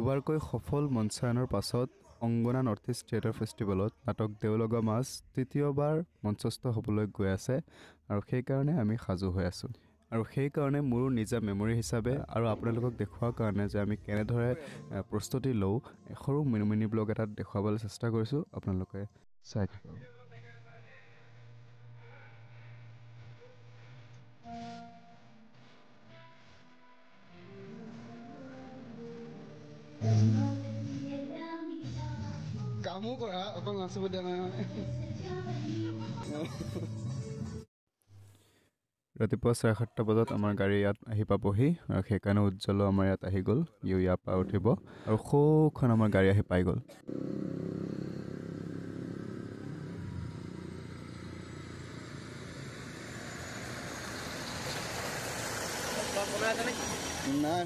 দুবাৰকৈ সফল মঞ্চায়নৰ পাছত অংগনা নৰ্থ ইষ্ট থিয়েটাৰ ফেষ্টিভেলত নাটক দেওলগা মাছ তৃতীয়বাৰ মঞ্চস্থ হ'বলৈ গৈ আছে আৰু সেইকাৰণে আমি সাজু হৈ আছোঁ আৰু সেইকাৰণে মোৰ নিজা মেমৰি হিচাপে আৰু আপোনালোকক দেখুৱাৰ কাৰণে যে আমি কেনেদৰে প্ৰস্তুতি লওঁ সৰু মিনি ব্লগ এটাত দেখুৱাবলৈ চেষ্টা কৰিছোঁ আপোনালোকে চাই থাকক কামো কৰা অকল নাচিব দিয়া নাই ৰাতিপুৱা 7:30 বজাত আমাৰ গাড়ী ইয়াত আহি পাবহি আৰু সেইকাৰণে উজ্জ্বলো আমাৰ ইয়াত আহি গ'ল ইয়াৰ পৰা উঠিব আৰু সৌখন আমাৰ গাড়ী আহি পাই গ'ল নাই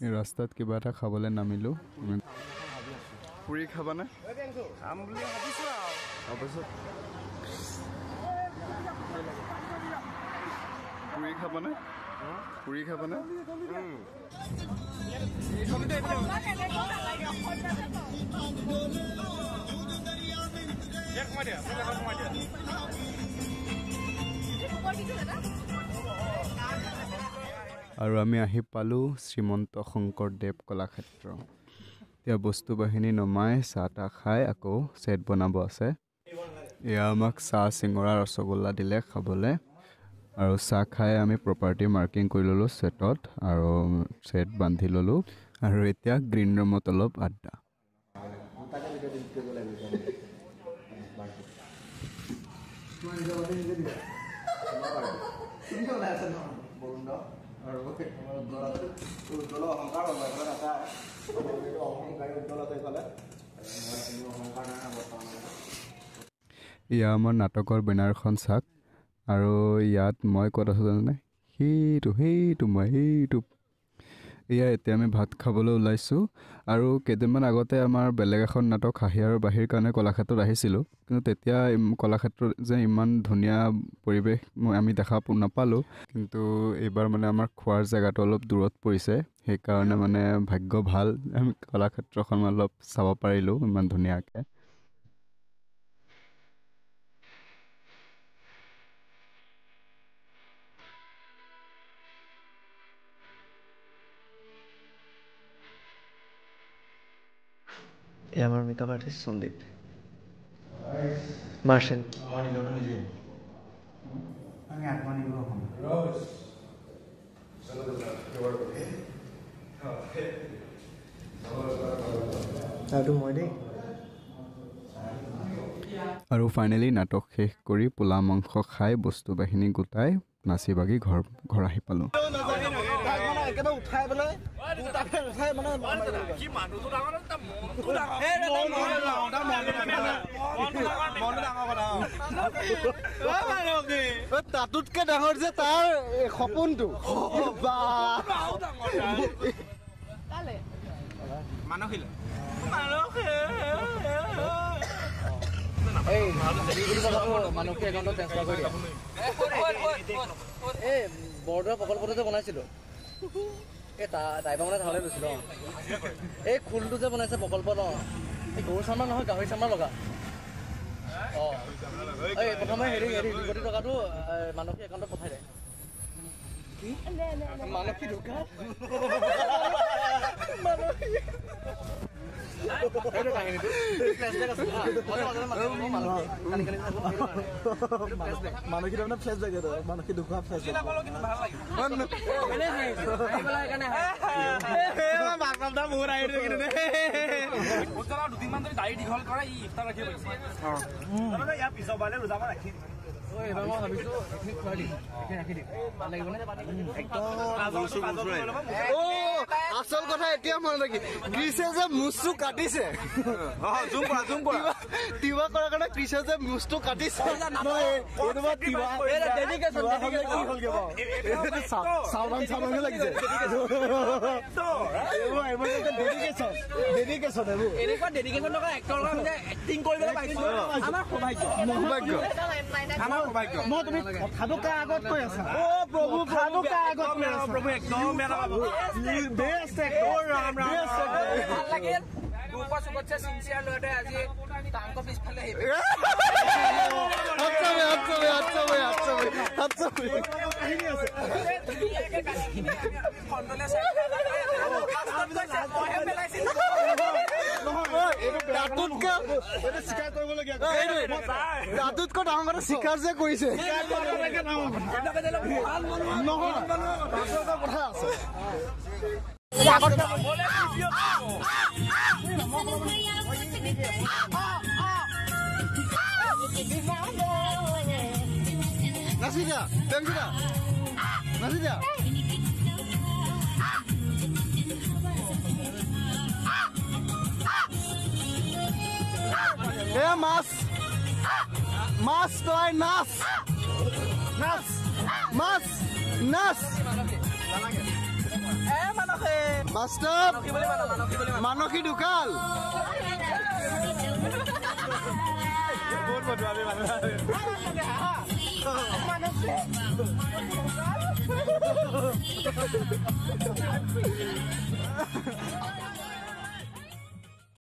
এই ৰাস্তাত কিবা এটা খাবলৈ নামিলোঁ পুৰি খাবানে খাম বুলি ভাবিছোঁ আৰু পুৰি খাবানে আৰু আমি আহি পালোঁ শ্ৰীমন্ত শংকৰদেৱ কলাক্ষেত্ৰ এতিয়া বস্তু বাহিনী নমাই চাহ তাহ খাই আকৌ ছেট বনাব আছে এয়া আমাক চাহ চিঙৰা ৰসগোল্লা দিলে খাবলৈ আৰু চাহ খাই আমি প্ৰপাৰ্টি মাৰ্কিং কৰি ল'লোঁ ছেটত আৰু ছেট বান্ধি ল'লোঁ আৰু এতিয়া গ্ৰীণ ৰুমত অলপ আড্ডা এয়া আমাৰ নাটকৰ বেনাৰখন চাওক আৰু ইয়াত মই ক'ত আছোঁ জানে সেইটো মই সেইটো এয়া এতিয়া আমি ভাত খাবলৈ ওলাইছোঁ আৰু কেইদিনমান আগতে আমাৰ বেলেগ এখন নাটক হাঁহি আৰু বাঁহীৰ কাৰণে কলাক্ষেত্ৰত আহিছিলোঁ কিন্তু তেতিয়া কলাক্ষেত্ৰত যে ইমান ধুনীয়া পৰিৱেশ আমি দেখা নাপালোঁ কিন্তু এইবাৰ মানে আমাৰ খোৱাৰ জেগাটো অলপ দূৰত পৰিছে সেইকাৰণে মানে ভাগ্য ভাল আমি কলাক্ষেত্ৰখন অলপ চাব পাৰিলোঁ ইমান ধুনীয়াকৈ আমাৰ মেকআপ আৰ্টিস্ট সন্দীপ মাৰ্শাল আৰু ফাইনেলি নাটক শেষ কৰি পোলা মাংস খাই বস্তু বাহিনী গোটাই নাচি বাগি ঘৰ আহি পালোঁ তাতোতকে ডাঙৰ যে তাৰ সপোনটো বৰদোৱা প্ৰকল্পটো যে বনাইছিলো এই তাইবা মানে তালৈ গৈছিলো এই খোলটো যে বনাইছে প্ৰকল্প ন এই গৰু চামৰা নহয় গাহৰি চামৰা লগা এই প্ৰথমে হেৰি 2 কোটি টকাটো মানসী একাউণ্টত পঠাই দে মানসী ঢুকা মানসী তাৰমানে ফ্লেশ্ববেক মানসী ঢুকা ফ্লেশ্ববেক দুদিনমান যদি দাড়ি দীঘল কৰে ই ইফতাৰ ৰাখিব ইয়াৰ পিছৰ বাৰলৈ ৰোজা ৰাখি এইবাৰ মই ভাবিছো এইখিনি খুৱাই দিম এইখিনি ৰাখি দিম ভাল লাগিব নে একদম আচল কথা এতিয়া মনত ৰাখি ক্ৰিছে যে মুচটো কাটিছে জুম কৰা তিৱা কৰাৰ কাৰণে ক্ৰিছে যে মুচটো কাটিছে চাউদান লাগিছে এনেকুৱা ডেডিকেশ্যন থকা এক্টৰ এক্টিং কৰিবলৈ পাইছো আমাৰ সৌভাগ্য আমাৰ সৌভাগ্য মই তুমি কথাটো কাৰ আগত কৈ আছা প্ৰভু কথাটো কাৰ আগত কৈ আছা প্ৰভু একদম বেয়া নাপাব বেষ্ট এক্টৰ ৰাম ৰাম ভাল লাগিল গ্ৰুপৰ চবতছে চিনচিয়াৰ ল'ৰাটোৱে আজি টাংকৰ পিছফালে তাতোতকৈ ডাঙৰ কথা স্বীকাৰ যে কৰিছে নহয় কথা আছে নাচি যা নাচি যা এ মাছ মাছ তই নাচ নাচ মাছ নাচ বাস্তৱ মানসী ঢুকাল বহুত